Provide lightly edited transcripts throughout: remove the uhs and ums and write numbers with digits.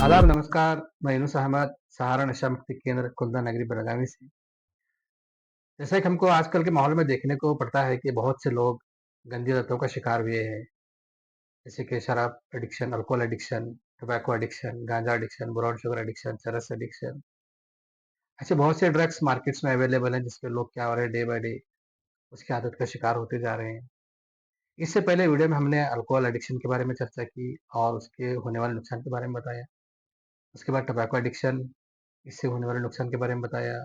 आदाब, नमस्कार। मैं यूनुस अहमद, सहारा नशा मुक्ति केंद्र, खुलना नगरी, बेलगावी से। जैसा कि हमको आजकल के माहौल में देखने को पड़ता है कि बहुत से लोग गंदी लतों का शिकार हुए हैं, जैसे कि शराब addiction, alcohol addiction, tobacco addiction, गांजा एडिक्शन, ब्राउन शुगर एडिक्शन, चरस एडिक्शन। ऐसे बहुत से ड्रग्स मार्केट्स में अवेलेबल हैं, जिसके लोग क्या हो रहे हैं, डे बाय डे उसकी आदत का शिकार होते जा रहे हैं। इससे पहले वीडियो में हमने अल्कोहल एडिक्शन के बारे में चर्चा की और उसके होने वाले नुकसान के बारे में बताया। उसके बाद टोबैको एडिक्शन, इससे होने वाले नुकसान के बारे में बताया।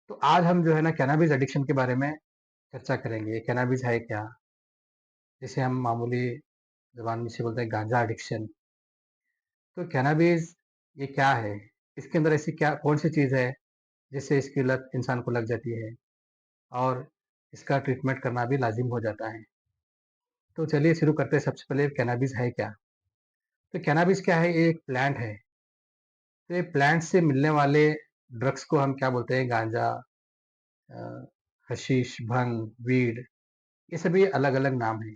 तो आज हम जो है ना कैनाबिस एडिक्शन के बारे में चर्चा करेंगे। ये कैनाबिस है क्या? जिसे हम मामूली ज़ुबान में से बोलते हैं गांजा एडिक्शन। तो कैनाबिस ये क्या है? इसके अंदर ऐसी क्या कौन-सी चीज़ है जिससे इसकी लत इंसान को लग जाती है और इसका ट्रीटमेंट करना भी लाज़िम हो जाता है। तो चलिए शुरू करते हैं। सबसे पहले कैनाबिस है क्या? तो कैनाबिस क्या है? ये एक प्लांट है। तो ये प्लांट से मिलने वाले ड्रग्स को हम क्या बोलते हैं? गांजा, अ, हशीश, भंग, वीड, ये सभी अलग-अलग नाम हैं,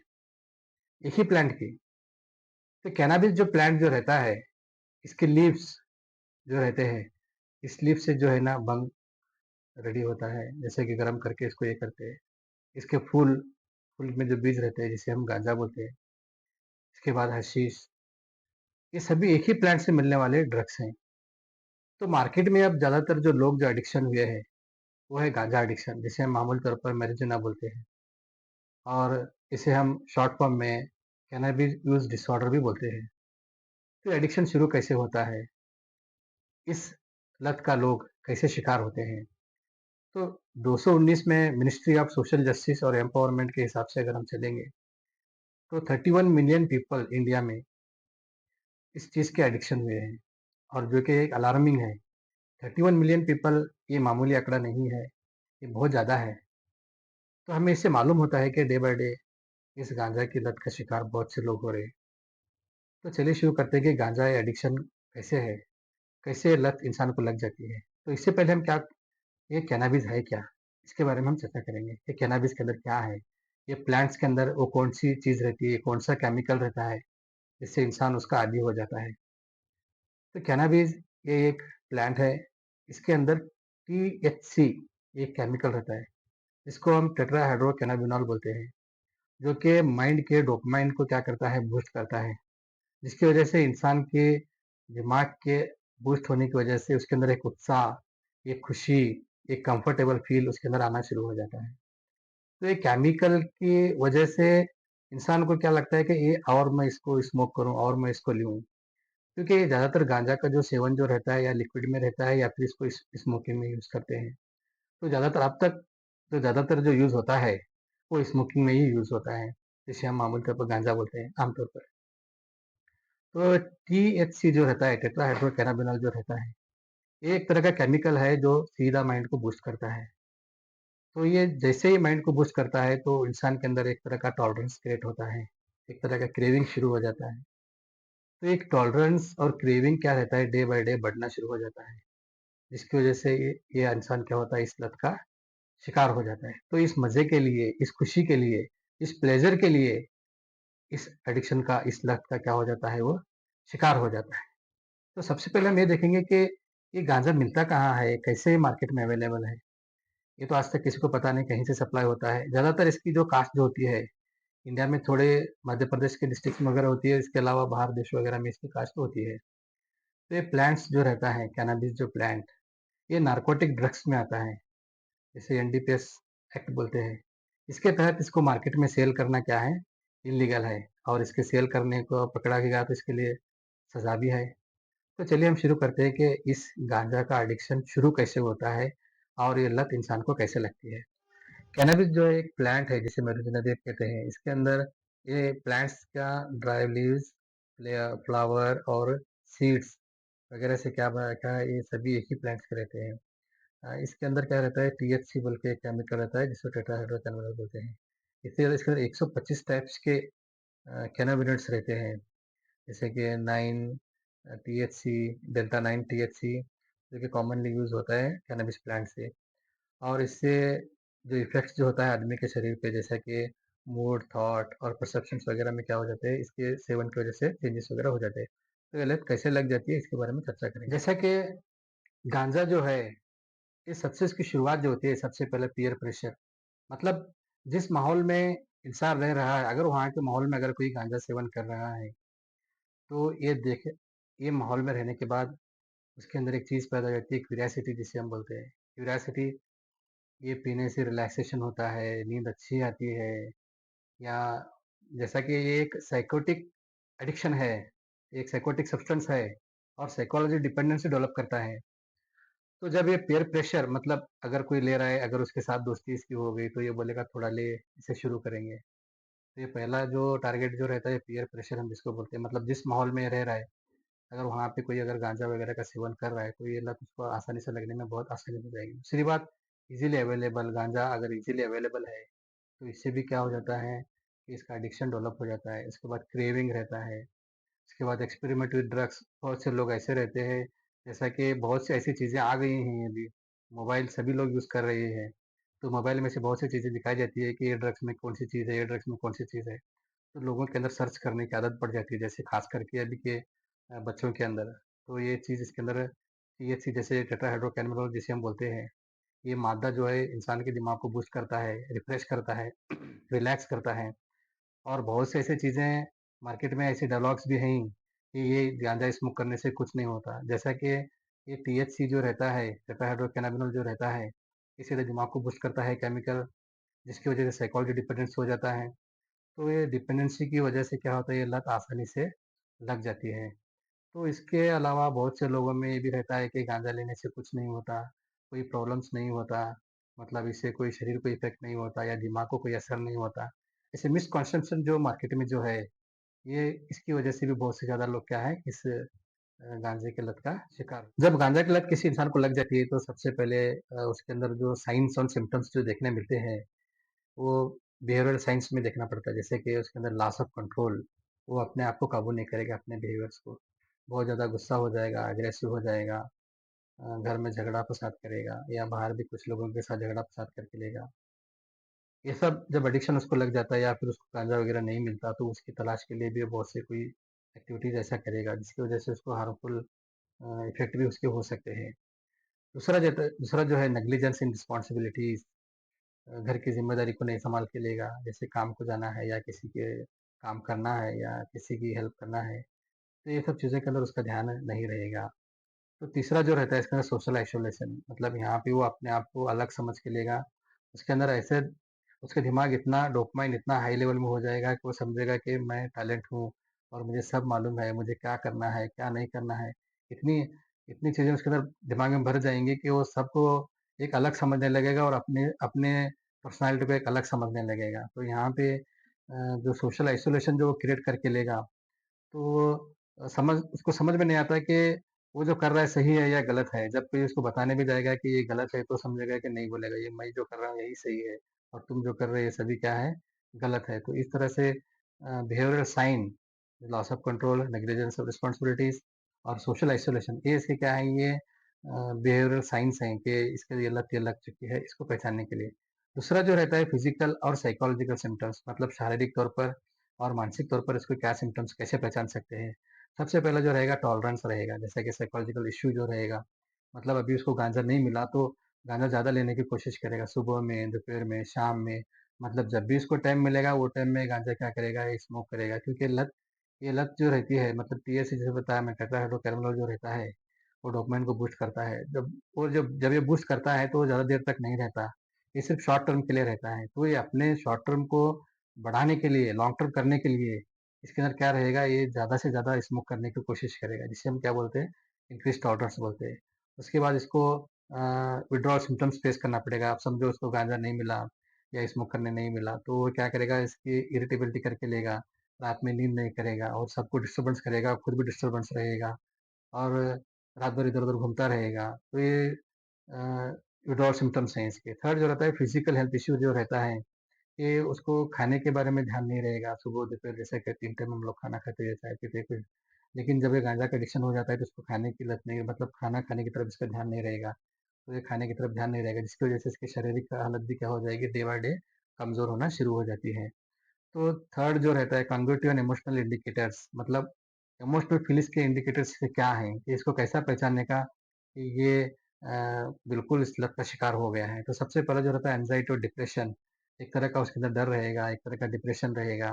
एक ही प्लांट के। तो कैनाबिस जो प्लांट जो रहता है, इसके लीव्स जो रहते हैं, इस लीफ से जो है ना भंग रेडी होता है, जैसे कि गरम करके इसको ये करते हैं। इसके फूल फूल में जो बीज रहते हैं, जिसे हम गांजा बोलते हैं। इसके बाद हशीश, ये सभी एक ही प्लांट से मिलने वाले ड्रग्स हैं। तो मार्केट में अब ज़्यादातर जो लोग जो एडिक्शन हुए हैं, वो है गांजा एडिक्शन, जिसे हम मामूली तौर पर मैरिजुना बोलते हैं और इसे हम शॉर्ट फॉर्म में कैनाबिस यूज डिसऑर्डर भी बोलते हैं। तो एडिक्शन शुरू कैसे होता है? इस लत का लोग कैसे शिकार होते हैं? तो 219 में मिनिस्ट्री ऑफ सोशल जस्टिस और एम्पावरमेंट के हिसाब से अगर हम चलेंगे, तो 31 मिलियन पीपल इंडिया में इस चीज़ के एडिक्शन हुए हैं और जो कि एक अलार्मिंग है। 31 मिलियन पीपल ये मामूली आंकड़ा नहीं है, ये बहुत ज़्यादा है। तो हमें इससे मालूम होता है कि डे बाय डे इस गांजा की लत का शिकार बहुत से लोग हो रहे हैं। तो चलिए शुरू करते हैं कि गांजा या एडिक्शन कैसे है, कैसे ये लत इंसान को लग जाती है। तो इससे पहले हम क्या ये कैनाबिस है क्या? इसके बारे में हम चर्चा करेंगे कि कैनाबिस के अंदर क्या है? ये प्लांट्स के अंदर वो कौन-सी चीज़ रहती है, कौन-सा केमिकल रहता है, जिससे इंसान उसका आदी हो जाता है। तो कैनाबिस ये एक प्लांट है, इसके अंदर टीएचसी एक केमिकल रहता है, जिसको हम टेट्राहाइड्रोकैनाबिनॉल बोलते हैं, जो कि माइंड के डोपामाइन को क्या करता है, बूस्ट करता है, जिसकी वजह से इंसान के दिमाग के बूस्ट होने की वजह से उसके अंदर एक उत्साह, एक खुशी, एक कंफर्टेबल फील उसके अंदर आना शुरू हो जाता है। तो ये केमिकल की वजह से इंसान को क्या लगता है कि ये और मैं इसको स्मोक करूँ और मैं इसको लूँ। क्योंकि ज़्यादातर गांजा का जो सेवन जो रहता है या लिक्विड में रहता है या फिर इसको स्मोकिंग में यूज़ करते हैं। तो ज़्यादातर अब तक जो ज़्यादातर जो यूज़ होता है, वो स्मोकिंग में ही यूज़ होता है, जिसे हम मामूली तौर पर गांजा बोलते हैं आमतौर पर। तो टीएचसी जो रहता है, टेट्राहाइड्रोकैनाबिनॉल जो रहता है, ये एक तरह का केमिकल है जो सीधा माइंड को बूस्ट करता है। तो ये जैसे ही माइंड को बूस्ट करता है तो इंसान के अंदर एक तरह का टॉलरेंस क्रिएट होता है, एक तरह का क्रेविंग शुरू हो जाता है। तो एक टॉलरेंस और क्रेविंग क्या रहता है, डे बाय डे बढ़ना शुरू हो जाता है, जिसकी वजह से ये इंसान क्या होता है, इस लत का शिकार हो जाता है। तो इस मज़े के लिए, इस खुशी के लिए, इस प्लेज़र के लिए, इस एडिक्शन का, इस लत का क्या हो जाता है, वो शिकार हो जाता है। तो सबसे पहले हम ये देखेंगे कि ये गांजा मिलता कहाँ है, कैसे मार्केट में अवेलेबल है। ये तो आज तक किसी को पता नहीं, कहीं से सप्लाई होता है। ज़्यादातर इसकी जो कास्ट जो होती है, इंडिया में थोड़े मध्य प्रदेश के डिस्ट्रिक्ट में वगैरह होती है, इसके अलावा बाहर देश वगैरह में इसकी कास्ट होती है। तो ये प्लांट्स जो रहता है, कैनबिस जो प्लांट, ये नार्कोटिक ड्रग्स में आता है, जिसे एनडीपीएस एक्ट बोलते हैं। इसके तहत इसको मार्केट में सेल करना क्या है, इलीगल है और इसके सेल करने को पकड़ा गया तो इसके लिए सजा भी है। तो चलिए हम शुरू करते हैं कि इस गांजा का एडिक्शन शुरू कैसे होता है और ये लत इंसान को कैसे लगती है। कैनबिस जो एक प्लांट है, जिसे मेरिजोना कहते हैं, इसके अंदर ये प्लांट्स का ड्राई लीव्स, फ्लावर और सीड्स वगैरह से क्या है, ये सभी एक ही प्लांट्स के रहते हैं। इसके अंदर क्या रहता है, टीएचसी बोल के एक केमिकल रहता है, जिसको टेट्राहाइड्रोकैनाबिनॉल बोलते हैं। इसके अंदर 125 टाइप्स के कैनाबिनॉइड्स रहते हैं, जैसे कि 9 टीएचसी, डेल्टा 9 टीएचसी, जो कि कॉमनली यूज होता है कैनबिस प्लांट से। और इससे जो इफ़ेक्ट्स जो होता है आदमी के शरीर पे, जैसा कि मूड, थॉट और परसेप्शंस वगैरह में क्या हो जाते हैं, इसके सेवन की वजह से चेंजेस वगैरह हो जाते हैं। तो ये लत कैसे लग जाती है इसके बारे में चर्चा करेंगे। जैसा कि गांजा जो है, ये सबसे इसकी शुरुआत जो होती है सबसे पहले पीयर प्रेशर, मतलब जिस माहौल में इंसान रह रहा है, अगर वहाँ के माहौल में अगर कोई गांजा सेवन कर रहा है, तो ये माहौल में रहने के बाद उसके अंदर एक चीज़ पैदा हो जाती है, क्यूरियोसिटी जिसे हम बोलते हैं। क्यूरियोसिटी, ये पीने से रिलैक्सेशन होता है, नींद अच्छी आती है, या जैसा कि ये एक साइकोटिक एडिक्शन है, एक साइकोटिक सब्सटेंस है और साइकोलॉजी डिपेंडेंसी डेवलप करता है। तो जब ये पीयर प्रेशर, मतलब अगर कोई ले रहा है, अगर उसके साथ दोस्ती इसकी हो गई, तो ये बोलेगा थोड़ा ले, इसे शुरू करेंगे। तो ये पहला जो टारगेट जो रहता है पीयर प्रेशर हम जिसको बोलते हैं, मतलब जिस माहौल में रह रहा है, अगर वहाँ पे कोई अगर गांजा वगैरह का सेवन कर रहा है, तो ये लत उसको आसानी से लगने में बहुत आसानी हो जाएगी। दूसरी बात, इजीली अवेलेबल गांजा अगर इजीली अवेलेबल है, तो इससे भी क्या हो जाता है कि इसका एडिक्शन डेवलप हो जाता है। इसके बाद क्रेविंग रहता है। इसके बाद एक्सपेरिमेंट विद ड्रग्स, बहुत से लोग ऐसे रहते हैं, जैसा कि बहुत सी ऐसी चीज़ें आ गई हैं अभी, मोबाइल सभी लोग यूज़ कर रहे हैं, तो मोबाइल में से बहुत सी चीज़ें दिखाई जाती है कि ये ड्रग्स में कौन सी चीज़ है, ये ड्रग्स में कौन सी चीज़ है। तो लोगों के अंदर सर्च करने की आदत पड़ जाती है, जैसे खास करके अभी के बच्चों के अंदर। तो ये चीज़ इसके अंदर THC जैसे टेट्राहाइड्रोकैनाबिनॉल जिसे हम बोलते हैं, ये मादा जो है इंसान के दिमाग को बूस्ट करता है, रिफ्रेश करता है, रिलैक्स करता है। और बहुत से ऐसी चीज़ें मार्केट में ऐसे डायलॉग्स भी हैं कि ये गांजा स्मोक करने से कुछ नहीं होता। जैसा कि ये THC जो रहता है, टेट्राहाइड्रोकैनाबिनॉल जो रहता है, ये सीधे दिमाग को बूस्ट करता है केमिकल, जिसकी वजह से साइकोलॉजी डिपेंडेंस हो जाता है। तो ये डिपेंडेंसी की वजह से क्या होता है, ये लत आसानी से लग जाती है। तो इसके अलावा बहुत से लोगों में ये भी रहता है कि गांजा लेने से कुछ नहीं होता, कोई प्रॉब्लम्स नहीं होता, मतलब इससे कोई शरीर को इफेक्ट नहीं होता या दिमाग को कोई असर नहीं होता। ऐसे मिसकॉन्सेप्शन जो मार्केट में जो है, ये इसकी वजह से भी बहुत से ज़्यादा लोग क्या है इस गांजे की लत का शिकार। जब गांजा की लत किसी इंसान को लग जाती है, तो सबसे पहले उसके अंदर जो साइंस और सिम्टम्स जो देखने मिलते हैं, वो बिहेवियरल साइंस में देखना पड़ता है। जैसे कि उसके अंदर लॉस ऑफ कंट्रोल, वो अपने आप को काबू नहीं करेगा अपने बिहेवियर्स को, बहुत ज़्यादा गुस्सा हो जाएगा, अग्रेसिव हो जाएगा, घर में झगड़ा फसाद करेगा या बाहर भी कुछ लोगों के साथ झगड़ा फसाद करके लेगा। ये सब जब एडिक्शन उसको लग जाता है या फिर उसको गांजा वगैरह नहीं मिलता, तो उसकी तलाश के लिए भी वो बहुत से कोई एक्टिविटीज ऐसा करेगा जिसकी वजह से उसको हार्मफुल इफेक्ट भी उसके हो सकते हैं। दूसरा जो है नेग्लिजेंस इन रिस्पॉन्सिबिलिटीज, घर की जिम्मेदारी को नहीं संभाल के लेगा, जैसे काम को जाना है या किसी के काम करना है या किसी की हेल्प करना है, तो ये सब चीज़ें के अंदर उसका ध्यान नहीं रहेगा। तो तीसरा जो रहता है इसके अंदर सोशल आइसोलेशन, मतलब यहाँ पे वो अपने आप को अलग समझ के लेगा। उसके अंदर ऐसे उसका दिमाग इतना डोपामाइन इतना हाई लेवल में हो जाएगा कि वो समझेगा कि मैं टैलेंट हूँ और मुझे सब मालूम है, मुझे क्या करना है, क्या नहीं करना है। इतनी इतनी चीज़ें उसके अंदर दिमाग में भर जाएँगी कि वो सबको एक अलग समझने लगेगा और अपने अपने पर्सनैलिटी को एक अलग समझने लगेगा। तो यहाँ पे जो सोशल आइसोलेशन जो वो क्रिएट करके लेगा, तो उसको समझ में नहीं आता कि वो जो कर रहा है सही है या गलत है। जब कोई उसको बताने भी जाएगा कि ये गलत है, तो समझेगा कि नहीं, बोलेगा ये मैं जो कर रहा हूँ यही सही है और तुम जो कर रहे हो ये सभी क्या है, गलत है। तो इस तरह से behavioural sign, loss of control, negligence of responsibilities और सोशल आइसोलेशन, ये इसके क्या है, ये बिहेवियरल साइंस हैं कि इसके ये लग चुकी है, इसको पहचानने के लिए। दूसरा जो रहता है फिजिकल और साइकोलॉजिकल सिम्टम्स, मतलब शारीरिक तौर पर और मानसिक तौर पर इसको क्या सिम्टम्स कैसे पहचान सकते हैं। सबसे पहला जो रहेगा टॉलरेंस रहेगा, जैसा कि साइकोलॉजिकल इश्यू जो रहेगा, मतलब अभी उसको गांजा नहीं मिला तो गांजा ज़्यादा लेने की कोशिश करेगा, सुबह में, दोपहर में, शाम में, मतलब जब भी उसको टाइम मिलेगा वो टाइम में गांजा क्या करेगा, ये स्मोक करेगा। क्योंकि ये लत जो रहती है, मतलब THC जैसे बताया मैं, टेट्राहाइड्रोकैनाबिनॉल जो रहता है, वो डोपामाइन को बूस्ट करता है। जब ये बूस्ट करता है तो वो ज़्यादा देर तक नहीं रहता, ये सिर्फ शॉर्ट टर्म के लिए रहता है। तो ये अपने शॉर्ट टर्म को बढ़ाने के लिए, लॉन्ग टर्म करने के लिए, इसके अंदर क्या रहेगा, ये ज़्यादा से ज़्यादा स्मोक करने की कोशिश करेगा, जिसे हम क्या बोलते हैं, इंक्रीज टॉलरेंस बोलते हैं। उसके बाद इसको विड्रॉल सिम्टम्स फेस करना पड़ेगा। आप समझो उसको गांजा नहीं मिला या स्मोक करने नहीं मिला, तो वो क्या करेगा, इसकी इरिटेबिलिटी करके लेगा, रात में नींद नहीं करेगा और सबको डिस्टर्बेंस करेगा, खुद भी डिस्टर्बेंस रहेगा और रात भर इधर उधर घूमता रहेगा। तो ये विड्रॉल सिम्टम्स हैं इसके। थर्ड जो रहता है फिजिकल हेल्थ इश्यू जो रहता है, कि उसको खाने के बारे में ध्यान नहीं रहेगा, सुबह दोपहर जैसे कि 3 टाइम हम लोग खाना खाते हैं, चाय पीते हैं कुछ, लेकिन जब ये गांजा का एडिक्शन हो जाता है तो उसको खाने की लत नहीं, मतलब खाना खाने की तरफ इसका ध्यान नहीं रहेगा। तो ये खाने की तरफ ध्यान नहीं रहेगा, जिसकी वजह से इसकी शारीरिक हालत भी क्या हो जाएगी, डे बाय डे कमजोर होना शुरू हो जाती है। तो थर्ड जो रहता है कॉग्निटिव एंड इमोशनल इंडिकेटर्स, मतलब इमोशनल फीलिंग्स के इंडिकेटर्स क्या हैं कि इसको कैसा पहचानने का कि ये बिल्कुल इस लत का शिकार हो गया है। तो सबसे पहला जो रहता है एंग्जायटी और डिप्रेशन, एक तरह का उसके अंदर डर रहेगा, एक तरह का डिप्रेशन रहेगा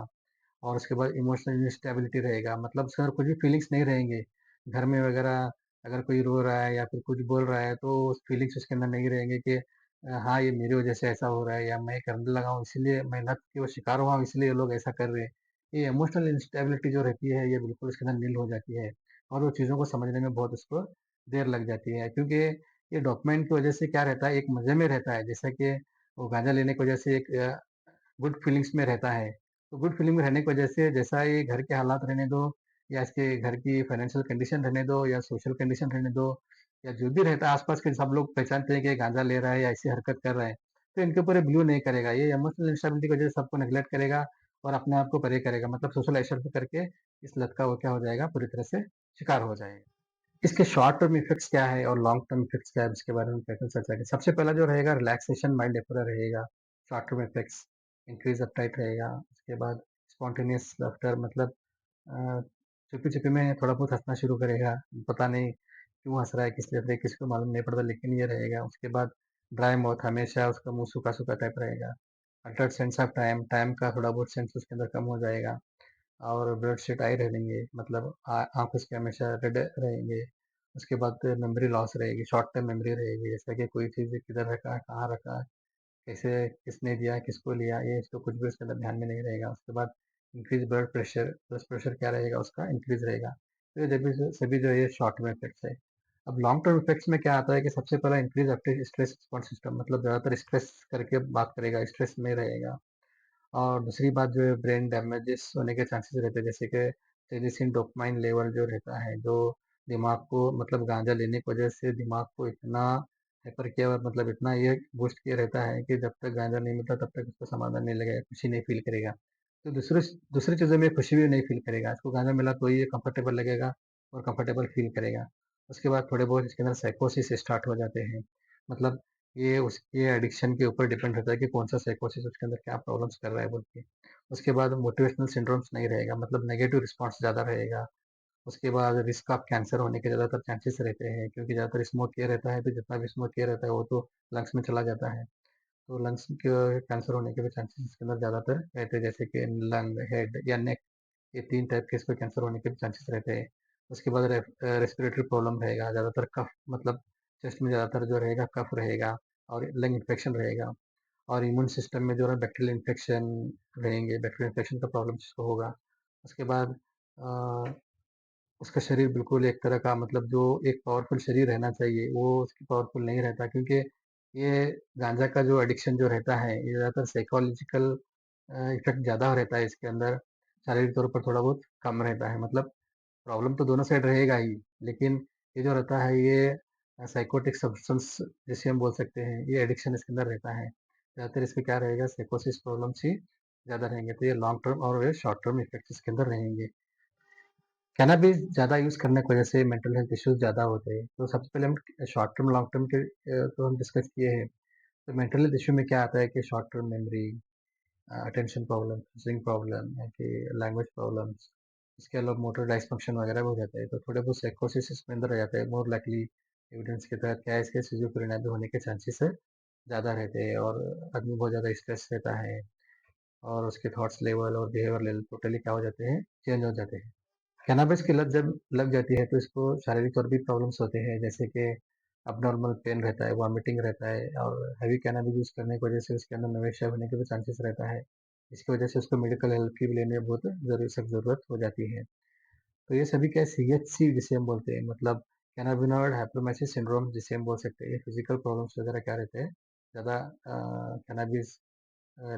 और उसके बाद इमोशनल इंस्टेबिलिटी रहेगा, मतलब उसके अंदर कुछ भी फीलिंग्स नहीं रहेंगे। घर में वगैरह अगर कोई रो रहा है या फिर कुछ बोल रहा है तो फीलिंग्स उसके अंदर नहीं रहेंगे कि हाँ, ये मेरी वजह से ऐसा हो रहा है या मैं करने लगा हूँ इसीलिए मैं लत के वो शिकार हुआ हूँ इसलिए ये लोग ऐसा कर रहे हैं। ये इमोशनल इंस्टेबिलिटी जो रहती है ये बिल्कुल उसके अंदर नील हो जाती है और वो चीज़ों को समझने में बहुत उसको देर लग जाती है, क्योंकि ये डोपामाइन की वजह से क्या रहता है, एक मज़े में रहता है, जैसा कि वो गांजा लेने की वजह से एक गुड फीलिंग्स में रहता है। तो गुड फीलिंग में रहने की वजह से जैसा ये घर के हालात रहने दो या इसके घर की फाइनेंशियल कंडीशन रहने दो या सोशल कंडीशन रहने दो या जो भी रहता है आसपास के सब लोग पहचानते हैं कि ये गांजा ले रहा है या ऐसी हरकत कर रहा है, तो इनके ऊपर बिलीव नहीं करेगा। ये इमोशनल इंस्टेबिलिटी की वजह से सबको नेग्लेक्ट करेगा और अपने आप को परे करेगा, मतलब सोशल आइसोलेशन करके इस लत का वो क्या हो जाएगा, पूरी तरह से शिकार हो जाएगा। इसके शॉर्ट टर्म इफेक्ट्स क्या है और लॉन्ग टर्म इफेक्ट्स क्या है उसके बारे में पहले चर्चा करें। सबसे पहला जो रहेगा रिलैक्सेशन, माइंड पूरा रहेगा। Short term effects increase uptight रहेगा। उसके बाद स्पॉन्टेनियस लाफ्टर, मतलब चुपी चुपी में थोड़ा बहुत हंसना शुरू करेगा, पता नहीं क्यों हंस रहा है, किस लिए हंस रहा है, किसी को मालूम नहीं पड़ता, लेकिन ये रहेगा। उसके बाद ड्राई माउथ, हमेशा उसका मुंह सूखा सूखा टाइप रहेगा। Altered sense of time, time का थोड़ा बहुत सेंस उसके अंदर कम हो जाएगा। और ब्लड शेड आई रहेंगे, मतलब आँख उसके हमेशा रेड रहेंगे। उसके बाद मेमोरी लॉस रहेगी, शॉर्ट टर्म मेमोरी रहेगी, जैसा कि कोई चीज़ किधर रखा है, कहाँ रखा है, कैसे किसने दिया, किसको लिया, ये इसको कुछ भी उसके अंदर ध्यान में नहीं रहेगा। उसके बाद इंक्रीज ब्लड प्रेशर क्या रहेगा उसका, इंक्रीज रहेगा। तो ये सभी जो ये शॉर्ट टर्म इफेक्ट्स है। अब लॉन्ग टर्म इफेक्ट्स में क्या आता है कि सबसे पहला increase after stress response system, मतलब ज़्यादातर स्ट्रेस करके बात करेगा, स्ट्रेस में रहेगा। और दूसरी बात जो है ब्रेन डैमेजेस होने के चांसेस रहते हैं, जैसे कि तेजी डोपामाइन लेवल जो रहता है, जो दिमाग को, मतलब गांजा लेने की वजह से दिमाग को इतना हाइपर किया हुआ, मतलब इतना ये बूस्ट किया रहता है कि जब तक गांजा नहीं मिलता तब तक उसको समाधान नहीं लगेगा, खुशी नहीं फील करेगा। तो दूसरी दूसरी चीज़ों में खुशी भी नहीं फील करेगा, इसको गांजा मिला तो ये कंफर्टेबल लगेगा और कंफर्टेबल फील करेगा। उसके बाद थोड़े बहुत इसके अंदर साइकोसिस स्टार्ट हो जाते हैं, मतलब ये उसके एडिक्शन के ऊपर डिपेंड रहता है कि कौन सा साइकोसिस उसके अंदर क्या प्रॉब्लम्स कर रहा है बोल के। उसके बाद मोटिवेशनल सिंड्रोम्स नहीं रहेगा, मतलब नेगेटिव रिस्पॉन्स ज़्यादा रहेगा। उसके बाद रिस्क ऑफ कैंसर होने के ज़्यादातर चांसेस रहते हैं, क्योंकि ज़्यादातर स्मोक किया रहता है, तो जितना भी स्मोक किया रहता है वो तो लंग्स में चला जाता है। तो लंग्स के कैंसर होने के भी चांसेस इसके अंदर ज़्यादातर रहते हैं, जैसे कि लंग, हेड या नेक, ये 3 टाइप के इसमें कैंसर होने के भी चांसेस रहते हैं। उसके बाद रेस्पिरेटरी प्रॉब्लम रहेगा, ज़्यादातर कफ, मतलब चेस्ट में ज़्यादातर जो रहेगा कफ रहेगा और लंग इन्फेक्शन रहेगा। और इम्यून सिस्टम में जो है बैक्टीरियल इन्फेक्शन रहेंगे, बैक्टीरियल इन्फेक्शन का प्रॉब्लम जिसको होगा। उसके बाद अ, उसका शरीर बिल्कुल एक तरह का, मतलब जो एक पावरफुल शरीर रहना चाहिए वो उसकी पावरफुल नहीं रहता, क्योंकि ये गांजा का जो एडिक्शन जो रहता है ये ज़्यादातर साइकोलॉजिकल इफेक्ट ज़्यादा रहता है इसके अंदर, शारीरिक तौर पर थोड़ा बहुत कम रहता है। मतलब प्रॉब्लम तो दोनों साइड रहेगा ही, लेकिन ये जो रहता है ये साइकोटिक सब्सटेंस जिसे हम बोल सकते हैं, ये एडिक्शन इसके अंदर रहता है। ज़्यादातर इसमें क्या रहेगा, साइकोसिस प्रॉब्लम्स ही ज़्यादा रहेंगे, तो ये लॉन्ग टर्म और ये शॉर्ट टर्म इफेक्ट्स इसके अंदर रहेंगे। कैनबिस ज़्यादा यूज़ करने की वजह से मेंटल हेल्थ इश्यूज ज़्यादा होते हैं। तो सबसे पहले हम शॉर्ट टर्म लॉन्ग टर्म के तो हम डिस्कस किए हैं। तो मेंटल हेल्थ इश्यू में क्या आता है कि short term memory, attention problem, sleeping problem या कि लैंग्वेज प्रॉब्लम्स, इसके अलावा मोटर डायसफंक्शन वगैरह भी हो जाता है। तो थोड़े बहुत साइकोसिस इसमें अंदर आ जाता है, मोर लाइकली एविडेंस के तहत क्या है, इसके सिजोफ्रेनिया भी होने के चांसेस है ज़्यादा रहते हैं और आदमी बहुत ज़्यादा स्ट्रेस रहता है और उसके थॉट्स लेवल और बिहेवियर लेवल टोटली क्या हो जाते हैं, चेंज हो जाते हैं। कैनबिस की लत जब लग जाती है तो इसको शारीरिक तौर भी प्रॉब्लम्स होते हैं, जैसे कि अबनॉर्मल पेन रहता है, वॉमिटिंग रहता है और हैवी कैनबिस यूज़ करने की वजह से उसके अंदर नवेशिया होने के भी चांसेस रहता है। इसकी वजह से उसको मेडिकल हेल्प की भी लेने में बहुत सख्त ज़रूरत हो जाती है। तो ये सभी क्या है, सीएचसी जिसे हम बोलते हैं, मतलब कैनाबिनॉइड हाइपोमेसिस सिंड्रोम जिसे हम बोल सकते हैं। ये फिजिकल प्रॉब्लम्स वगैरह क्या रहते हैं, ज़्यादा कैनबिस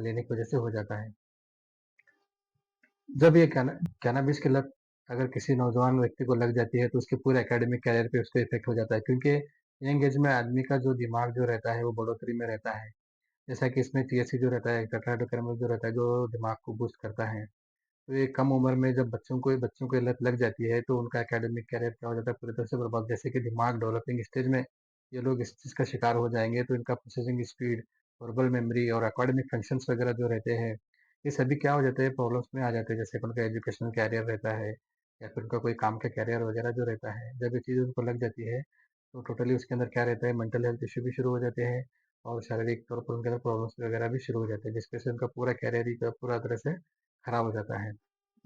लेने की वजह से हो जाता है। जब ये कैनबिस की लत अगर किसी नौजवान व्यक्ति को लग जाती है तो उसके पूरे एकेडमिक कैरियर पे उसको इफेक्ट हो जाता है, क्योंकि यंग एज में आदमी का जो दिमाग जो रहता है वो बढ़ोतरी में रहता है। जैसा कि इसमें टीएससी जो रहता है, टेट्राहाइड्रोकैनाबिनॉल जो रहता है, जो दिमाग को बूस्ट करता है। तो ये कम उम्र में जब बच्चों को ये लत लग जाती है तो उनका एकेडमिक कैरियर क्या हो जाता है, पूरी तरह से बर्बाद। जैसे कि दिमाग डेवलपिंग स्टेज में ये लोग इस चीज़ का शिकार हो जाएंगे, तो इनका प्रोसेसिंग स्पीड, वर्बल मेमोरी और एकेडमिक फंक्शंस वगैरह जो रहते हैं, ये सभी क्या हो जाते हैं, प्रॉब्लम्स में आ जाते हैं। जैसे कि उनका एजुकेशनल कैरियर रहता है या फिर उनका कोई काम का करियर वगैरह जो रहता है, जब ये चीज़ उनको लग जाती है, तो टोटली उसके अंदर क्या रहता है, मेंटल हेल्थ इश्यू भी शुरू हो जाते हैं और शारीरिक तौर पर उनके अंदर प्रॉब्लम्स वगैरह भी शुरू हो जाते हैं, जिसकी वजह से उनका पूरा करियर ही का पूरा तरह से खराब हो जाता है।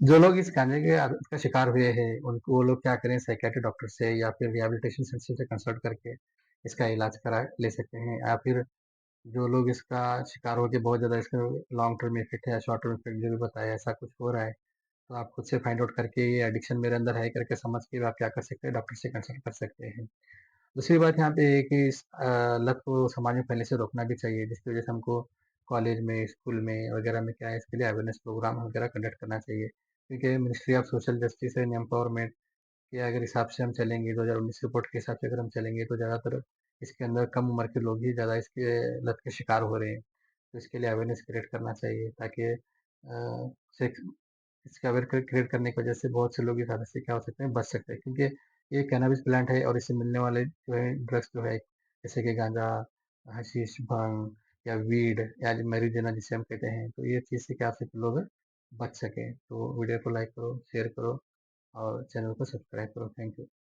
जो लोग इस गांजे के आदत का शिकार हुए हैं, उनको वो लोग क्या करें, साइकियाट्रिक डॉक्टर से या फिर रिहैबिलिटेशन सेंटर से कंसल्ट करके इसका इलाज करा ले सकते हैं, या फिर जो लोग इसका शिकार हो के बहुत ज़्यादा इसका लॉन्ग टर्म इफेक्ट है या शॉर्ट टर्म इफेक्ट जो भी बताया, ऐसा कुछ हो रहा है, तो आप खुद से फाइंड आउट करके ये एडिक्शन मेरे अंदर है करके समझ के आप क्या कर सकते हैं, डॉक्टर से कंसल्ट कर सकते हैं। दूसरी बात यहाँ पे है कि इस लत को समाज में फैलने से रोकना भी चाहिए, जिसकी वजह से हमको कॉलेज में, स्कूल में वगैरह में क्या है, इसके लिए अवेयरनेस प्रोग्राम वगैरह कंडक्ट करना चाहिए। क्योंकि ministry of social justice and empowerment के अगर हिसाब से हम चलेंगे, 2019 रिपोर्ट के हिसाब से अगर हम चलेंगे, तो ज़्यादातर इसके अंदर कम उम्र के लोग ही ज़्यादा इसके लत के शिकार हो रहे हैं। तो इसके लिए अवेयरनेस क्रिएट करना चाहिए, ताकि सेक्स इसका अवेयर क्रिएट करने की वजह से बहुत से लोग इस आदत से क्या हो सकते हैं, बच सकते हैं। क्योंकि ये कैनबिस प्लांट है और इससे मिलने वाले जो है ड्रग्स जो है, जैसे कि गांजा, हशीश, भांग या वीड या मैरिजुना जिसे हम कहते हैं, तो ये चीज़ से क्या हो सकते लोग बच सकें। तो वीडियो को लाइक करो, शेयर करो और चैनल को सब्सक्राइब करो। Thank you.